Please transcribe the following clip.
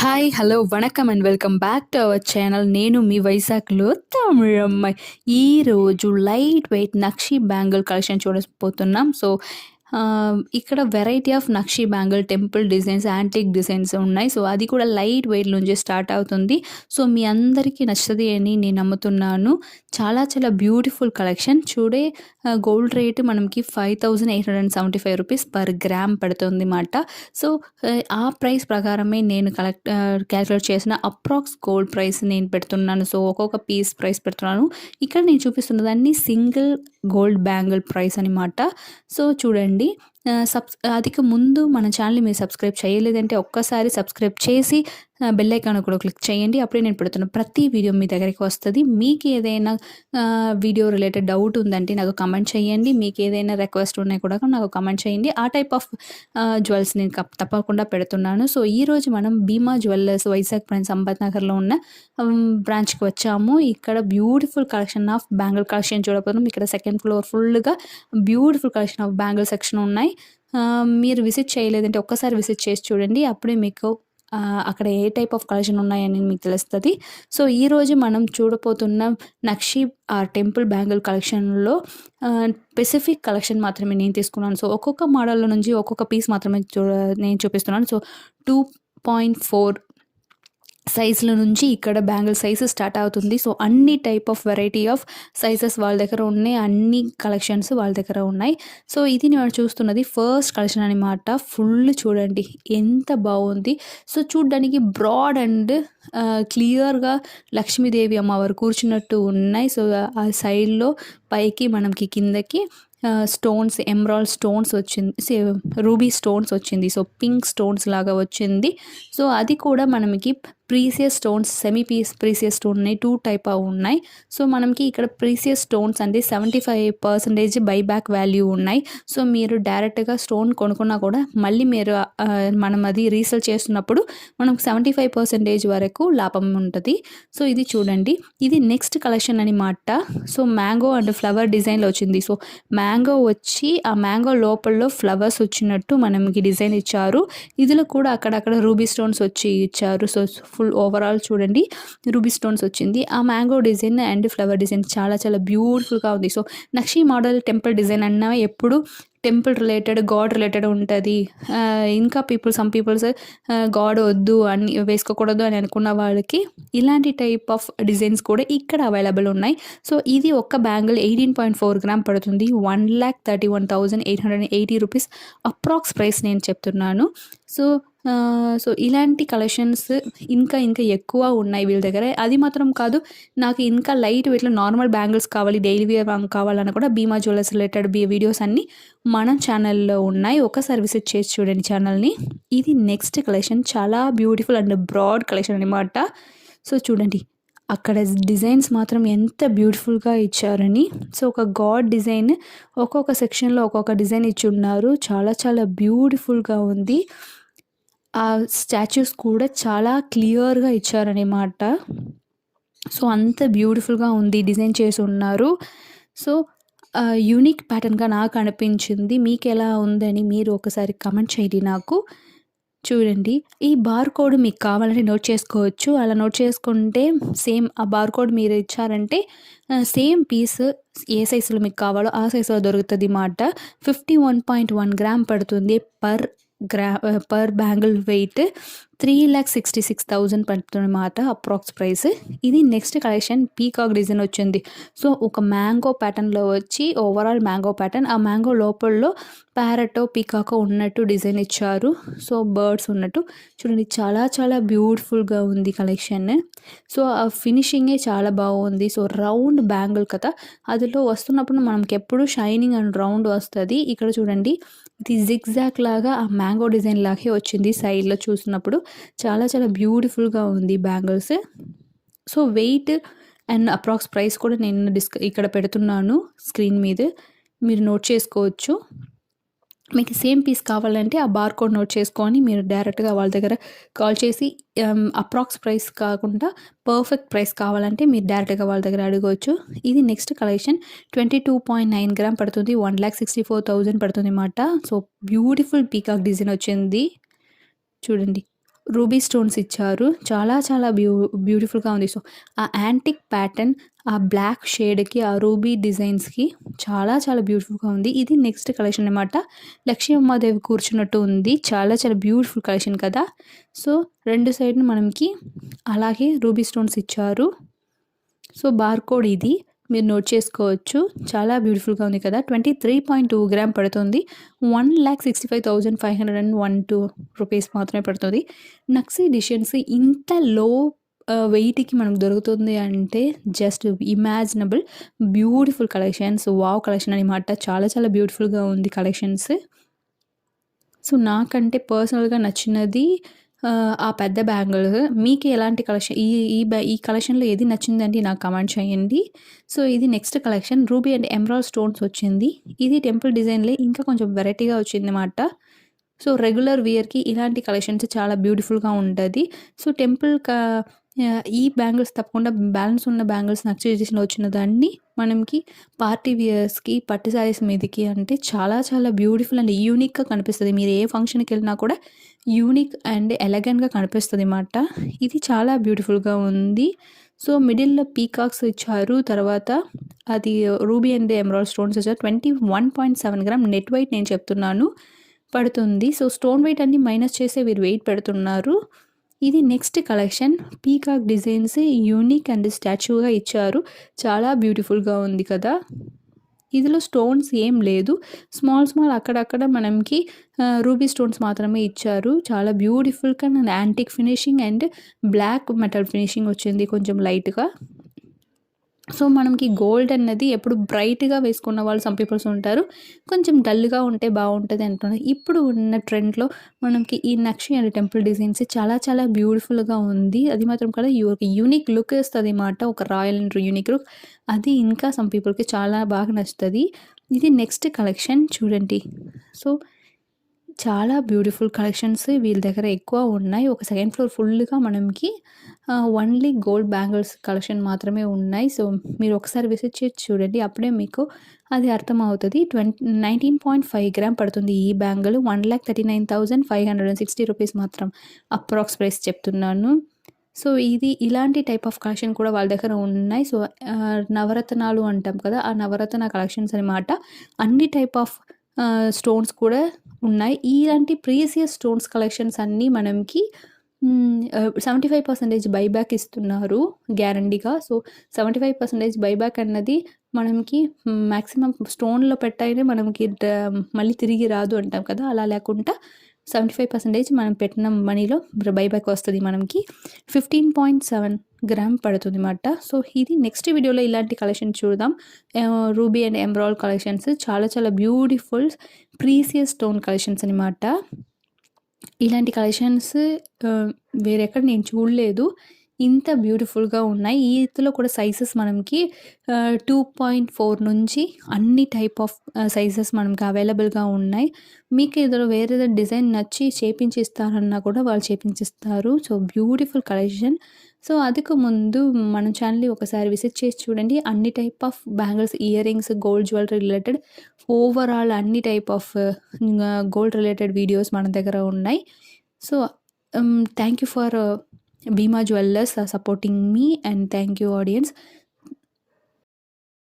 Hi! Hello! Vanakkam and welcome back to our channel. నేను మీ వైజాగ్‌లో తమిళమ్మాయి. ఈరోజు లైట్ వెయిట్ నక్షి bangle collection చూడబోతున్నాం. ఇక్కడ variety of nakshi bangle temple designs, antique designs ఉన్నాయి. అది కూడా లైట్ వెయిట్ నుంచి స్టార్ట్ అవుతుంది. మీ అందరికీ నచ్చుతది అని నేను నమ్ముతున్నాను. చాలా చాలా బ్యూటిఫుల్ కలెక్షన్. గోల్డ్ రేట్ మనకి 5875 రూపీస్ పర్ గ్రామ్ పడుతుంది మాట. ఆ ప్రైస్ ప్రకారమే నేను క్యాలిక్యులేట్ చేసిన అప్రాక్స్ గోల్డ్ ప్రైస్ నేను పెడుతున్నాను. ఒక్కొక్క పీస్ ప్రైస్ పెడుతున్నాను. ఇక్కడ నేను చూపిస్తున్నదాన్ని సింగిల్ గోల్డ్ బ్యాంగిల్ ప్రైస్ అనమాట. చూడండి, అదికి ముందు మన ఛానల్ని మీరు సబ్స్క్రైబ్ చేయలేదంటే ఒక్కసారి సబ్స్క్రైబ్ చేసి బెల్ ఐకాన్ కూడా క్లిక్ చేయండి. అప్పుడే నేను పెడుతున్న ప్రతి వీడియో మీ దగ్గరికి వస్తుంది. మీకు ఏదైనా వీడియో రిలేటెడ్ డౌట్ ఉందంటే నాకు కమెంట్ చేయండి. మీకు ఏదైనా రిక్వెస్ట్ ఉన్నాయి కూడా నాకు కమెంట్ చేయండి. ఆ టైప్ ఆఫ్ జ్యువెల్స్ నేను తప్పకుండా పెడుతున్నాను. ఈరోజు మనం భీమా జ్యువెలర్స్ వైజాగ్ ఫ్రెండ్స్ సంపత్ నగర్లో ఉన్న బ్రాంచ్కి వచ్చాము. ఇక్కడ beautiful collection of bangle collection చూడబోతున్నాం. ఇక్కడ సెకండ్ ఫ్లోర్ ఫుల్గా beautiful collection of bangle section ఉన్నాయి. మీరు విజిట్ చేయలేదంటే ఒక్కసారి విజిట్ చేసి చూడండి. అప్పుడే మీకు అక్కడ ఏ టైప్ ఆఫ్ కలెక్షన్ ఉన్నాయని మీకు తెలుస్తుంది. ఈరోజు మనం చూడబోతున్న నక్షి టెంపుల్ బ్యాంగిల్ కలెక్షన్లో స్పెసిఫిక్ కలెక్షన్ మాత్రమే నేను తీసుకున్నాను. ఒక్కొక్క మోడల్లో నుంచి ఒక్కొక్క పీస్ మాత్రమే నేను చూపిస్తున్నాను. 2.4 సైజుల నుంచి ఇక్కడ బ్యాంగిల్ సైజు స్టార్ట్ అవుతుంది. అన్ని type of variety of sizes వాళ్ళ దగ్గర ఉన్నాయి. అన్ని కలెక్షన్స్ వాళ్ళ దగ్గర ఉన్నాయి. ఇది నేను చూస్తున్నది ఫస్ట్ కలెక్షన్ అనమాట. ఫుల్ చూడండి ఎంత బాగుంది. చూడ్డానికి బ్రాడ్ అండ్ క్లియర్గా లక్ష్మీదేవి అమ్మవారు కూర్చున్నట్టు ఉన్నాయి. ఆ సైడ్లో పైకి మనకి కిందకి స్టోన్స్, ఎమరాల్డ్ స్టోన్స్ వచ్చింది, రూబీ స్టోన్స్ వచ్చింది. పింక్ స్టోన్స్ లాగా వచ్చింది. అది కూడా మనకి ప్రీసియస్ స్టోన్స్, ప్రీసియస్ స్టోన్ ఉన్నాయి. 2 టైప్ ఉన్నాయి. మనకి ఇక్కడ ప్రీసియస్ స్టోన్స్ అంటే 75% బైబ్యాక్ వాల్యూ ఉన్నాయి. మీరు డైరెక్ట్గా స్టోన్ కొనుక్కున్నా కూడా మళ్ళీ మనం అది రీసేల్ చేస్తున్నప్పుడు మనకు 75% వరకు లాభం ఉంటుంది. ఇది చూడండి, ఇది నెక్స్ట్ కలెక్షన్ అనమాట. మ్యాంగో అండ్ ఫ్లవర్ డిజైన్లో వచ్చింది. మ్యాంగో వచ్చి ఆ మ్యాంగో లోపల ఫ్లవర్స్ వచ్చినట్టు మనకి డిజైన్ ఇచ్చారు. ఇందులో కూడా అక్కడక్కడ రూబీ స్టోన్స్ వచ్చి ఇచ్చారు. ఫుల్ ఓవరాల్ చూడండి రూబీ స్టోన్స్ వచ్చింది. ఆ mango design and flower design చాలా చాలా బ్యూటిఫుల్గా ఉంది. నక్షి మోడల్ టెంపుల్ డిజైన్ అన్నా ఎప్పుడు టెంపుల్ రిలేటెడ్, గాడ్ రిలేటెడ్ ఉంటుంది. ఇంకా సమ్ పీపుల్స్ గాడ్ వద్దు అని వేసుకోకూడదు అని అనుకున్న వాళ్ళకి ఇలాంటి టైప్ ఆఫ్ డిజైన్స్ కూడా ఇక్కడ అవైలబుల్ ఉన్నాయి. ఇది ఒక్క బ్యాంగిల్ 18.4 గ్రామ్ పడుతుంది. 1,31,880 రూపీస్ అప్రాక్స్ ప్రైస్ నేను చెప్తున్నాను. ఇలాంటి కలెక్షన్స్ ఇంకా ఎక్కువ ఉన్నాయి వీళ్ళ దగ్గర. అది మాత్రం కాదు, నాకు ఇంకా లైట్ వెయిట్లో నార్మల్ బ్యాంగిల్స్ కావాలి, డైలీ వేర్ కావాలన్నా కూడా భీమా జ్యువెలర్స్ రిలేటెడ్ వీడియోస్ అన్నీ మన ఛానల్లో ఉన్నాయి. ఒకసారి విజిట్ చేసి చూడండి ఛానల్ని. ఇది నెక్స్ట్ కలెక్షన్, చాలా బ్యూటిఫుల్ అండ్ బ్రాడ్ కలెక్షన్ అనమాట. చూడండి అక్కడ డిజైన్స్ మాత్రం ఎంత బ్యూటిఫుల్గా ఇచ్చారని. ఒక గాడ్ డిజైన్ ఒక్కొక్క సెక్షన్లో ఒక్కొక్క డిజైన్ ఇచ్చి ఉన్నారు. చాలా చాలా బ్యూటిఫుల్గా ఉంది. ఆ స్టాచ్యూస్ కూడా చాలా క్లియర్గా ఇచ్చారనమాట. అంత బ్యూటిఫుల్గా ఉంది, డిజైన్ చేసి ఉన్నారు. యూనిక్ ప్యాటర్న్గా నాకు అనిపించింది. మీకు ఎలా ఉందని మీరు ఒకసారి కమెంట్ చేయండి నాకు. చూడండి, ఈ బార్ కోడ్ మీకు కావాలంటే నోట్ చేసుకోవచ్చు. అలా నోట్ చేసుకుంటే సేమ్ ఆ బార్ కోడ్ మీరు ఇచ్చారంటే సేమ్ పీస్ ఏ సైజులో మీకు కావాలో ఆ సైజులో దొరుకుతుంది మాట. 51.1 గ్రామ్ పడుతుంది పర్ బ్యాంగిల్ వెయిట్. 3,66,000 పడుతుంది మాట అప్రాక్స్ ప్రైస్. ఇది నెక్స్ట్ కలెక్షన్, పీకాక్ డిజైన్ వచ్చింది. ఒక మ్యాంగో ప్యాటర్న్లో వచ్చి ఓవరాల్ మ్యాంగో ప్యాటర్న్, ఆ మ్యాంగో లోపల్లో ప్యారెటో పీకాకో ఉన్నట్టు డిజైన్ ఇచ్చారు. బర్డ్స్ ఉన్నట్టు చూడండి, చాలా చాలా బ్యూటిఫుల్గా ఉంది కలెక్షన్. ఆ ఫినిషింగే చాలా బాగుంది. రౌండ్ బ్యాంగిల్ కదా, అందులో వస్తున్నప్పుడు మనకి ఎప్పుడు షైనింగ్ అండ్ రౌండ్ వస్తుంది. ఇక్కడ చూడండి, ఇది జిగ్జాగ్ లాగా ఆ మ్యాంగో డిజైన్ లాగే వచ్చింది. సైడ్లో చూసినప్పుడు చాలా చాలా బ్యూటిఫుల్గా ఉంది bangles. Weight and approx price కూడా నేను ఇక్కడ పెడుతున్నాను స్క్రీన్ మీద, మీరు నోట్ చేసుకోవచ్చు. మీకు సేమ్ పీస్ కావాలంటే ఆ బార్ కోడ్ నోట్ చేసుకొని మీరు డైరెక్ట్గా వాళ్ళ దగ్గర కాల్ చేసి అప్రాక్స్ ప్రైస్ కాకుండా పర్ఫెక్ట్ ప్రైస్ కావాలంటే మీరు డైరెక్ట్గా వాళ్ళ దగ్గర అడగవచ్చు. ఇది నెక్స్ట్ కలెక్షన్ 22.9 గ్రామ్ పడుతుంది. 1,64,000 పడుతుంది అన్నమాట. బ్యూటిఫుల్ పీకాక్ డిజైన్ వచ్చింది చూడండి. రూబీ స్టోన్స్ ఇచ్చారు. చాలా చాలా బ్యూటిఫుల్‌గా ఉంది. సో, ఆ యాంటిక్ ప్యాటర్న్, ఆ బ్లాక్ షేడ్‌కి, ఆ రూబీ డిజైన్స్‌కి చాలా చాలా బ్యూటిఫుల్‌గా ఉంది. ఇది నెక్స్ట్ కలెక్షన్ అనమాట. లక్ష్మీ అమ్మవాదేవి కూర్చున్నట్టు ఉంది. చాలా చాలా బ్యూటిఫుల్ కలెక్షన్ కదా! సో, 2 సైడ్‌న మనకి అలాగే రూబీ స్టోన్స్ ఇచ్చారు. సో, బార్‌కోడ్ ఇది. మీరు నోట్ చేసుకోవచ్చు. చాలా బ్యూటిఫుల్‌గా ఉంది కదా! 23.2 గ్రామ్ పడుతుంది. 1,65,512 రూపీస్ మాత్రమే పడుతుంది. నక్సీ డిజైన్స్ ఇంత లో వెయిట్‌కి మనకు దొరుకుతుంది అంటే just imaginable beautiful collections. Wow collection అనమాట. చాలా చాలా బ్యూటిఫుల్‌గా ఉంది కలెక్షన్స్. సో, నాకంటే పర్సనల్‌గా నచ్చినది ఆ పెద్ద బ్యాంగిల్. మీకు ఎలాంటి కలెక్షన్ ఈ కలెక్షన్‌లో ఏది నచ్చిందండి నాకు కామెంట్ చేయండి. సో, ఇది next collection ruby and emerald stones వచ్చింది. ఇది టెంపుల్ డిజైన్‌లే ఇంకా కొంచెం వెరైటీగా వచ్చిందన్నమాట. సో, రెగ్యులర్ వియర్‌కి ఇలాంటి కలెక్షన్స్ చాలా బ్యూటిఫుల్‌గా ఉంటది. సో, ఈ బ్యాంగిల్స్ తప్పకుండా బ్యాలెన్స్ ఉన్న బ్యాంగిల్స్ నక్షి డిజైన్‌లో వచ్చిన దాన్ని మనకి పార్టీ వియర్స్‌కి, పట్టు శారీస్ మీదకి అంటే చాలా చాలా బ్యూటిఫుల్ అండ్ యూనిక్‌గా కనిపిస్తది. మీరు ఏ ఫంక్షన్‌కెళ్ళినా కూడా యూనిక్ అండ్ ఎలగెంట్‌గా కనిపిస్తదన్నమాట. ఇది చాలా బ్యూటిఫుల్‌గా ఉంది. సో, మిడిల్‌లో పీకాక్స్ ఇచ్చారు. తర్వాత అది రూబీ అండ్ ఎమరాల్డ్ స్టోన్స్ ఇచ్చారు. 21.7 గ్రామ్ నెట్ వెయిట్ నేను చెప్తున్నాను పడుతుంది. సో, స్టోన్ వెయిట్ అన్ని మైనస్ చేసే వీరు వెయిట్ పెడుతున్నారు. ఇది next collection peacock designs unique and స్టాచ్యూగా ఇచ్చారు. చాలా బ్యూటిఫుల్‌గా ఉంది కదా! ఇందులో స్టోన్స్ ఏం లేదు. స్మాల్ స్మాల్ అక్కడక్కడ మనకి రూబీ స్టోన్స్ మాత్రమే ఇచ్చారు. చాలా బ్యూటిఫుల్‌గా and antique finishing and black metal finishing వచ్చింది కొంచెం లైట్‌గా. సో, మనకి గోల్డ్ అన్నది ఎప్పుడు బ్రైట్‌గా వేసుకున్న వాళ్ళు సమ్ పీపుల్స్ ఉంటారు. కొంచెం డల్‌గా ఉంటే బావుంటది అంటున్నారు. ఇప్పుడు ఉన్న ట్రెండ్‌లో మనకి ఈ నక్షి అండ్ టెంపుల్ డిజైన్స్ చాలా చాలా బ్యూటిఫుల్‌గా ఉంది. అది మాత్రం కాదు ఒక యూనిక్ లుక్ ఇస్తదన్నమాట. ఒక రాయల్ అండ్ యూనిక్ లుక్. అది ఇంకా సమ్ పీపుల్‌కి చాలా బాగా నచ్చుతది. ఇది నెక్స్ట్ కలెక్షన్ చూడండి. సో, చాలా బ్యూటిఫుల్ కలెక్షన్స్ వీళ్ళ దగ్గర ఎక్కువ ఉన్నాయి. ఒక సెకండ్ ఫ్లోర్ ఫుల్‌గా మనకి ఓన్లీ గోల్డ్ బ్యాంగిల్స్ కలెక్షన్ మాత్రమే ఉన్నాయి. సో, మీరు ఒకసారి విజిట్ చేసి చూడండి. అప్పుడే మీకు అది అర్థమవుతది. 19.5 గ్రామ్ పడుతుంది ఈ బ్యాంగిల్. 1,39,560 రూపీస్ మాత్రం అప్రాక్స్ ప్రైస్ చెప్తున్నాను. సో, ఇది ఇలాంటి టైప్ ఆఫ్ కలెక్షన్ కూడా వాళ్ళ దగ్గర ఉన్నాయి. సో, నవరత్నాలు అంటాం కదా! ఆ నవరత్న కలెక్షన్స్ అనమాట. అన్ని టైప్ ఆఫ్ స్టోన్స్ కూడా ఉన్నాయి. ఇలాంటి ప్రీసియస్ స్టోన్స్ కలెక్షన్స్ అన్నీ మనకి 75% బైబ్యాక్ ఇస్తున్నారు గ్యారంటీగా. సో, 75% బైబ్యాక్ అన్నది మనకి మాక్సిమం స్టోన్‌లో పెట్టైనే మనకి మళ్ళీ తిరిగి రాదు అంటాం కదా! అలా లేకుండా 75% మనం పెట్టిన మనీలో బైబ్యాక్ వస్తది మనకి. 15.7 గ్రామ్ పడుతుందన్నమాట. సో, ఇది నెక్స్ట్ వీడియోలో ఇలాంటి కలెక్షన్ చూద్దాం. రూబీ అండ్ ఎమరాల్డ్ కలెక్షన్స్ చాలా చాలా బ్యూటిఫుల్ ప్రీసియస్ స్టోన్ కలెక్షన్స్ అనమాట. ఇలాంటి కలెక్షన్స్ వేరెక్కడ నేను చూడలేదు. ఇంత బ్యూటిఫుల్‌గా ఉన్నాయి. ఈటిలో కూడా సైజెస్ మనకి 2.4 నుంచి అన్ని టైప్ ఆఫ్ సైజెస్ మనకి అవైలబుల్‌గా ఉన్నాయి. మీకు ఏదైనా వేరేదో డిజైన్ నచ్చి చేపించి ఇస్తారన్నా కూడా వాళ్ళు చేపించిస్తారు. So, beautiful collection. సో, అదుకు ముందు మన ఛానల్‌ని ఒకసారి విజిట్ చేసి చూడండి. అన్ని type of bangles, ear rings, gold jewellery related overall అన్ని type of gold related videos మన దగ్గర ఉన్నాయి. So, thank you for Bima Jewellers are supporting me, and thank you audience.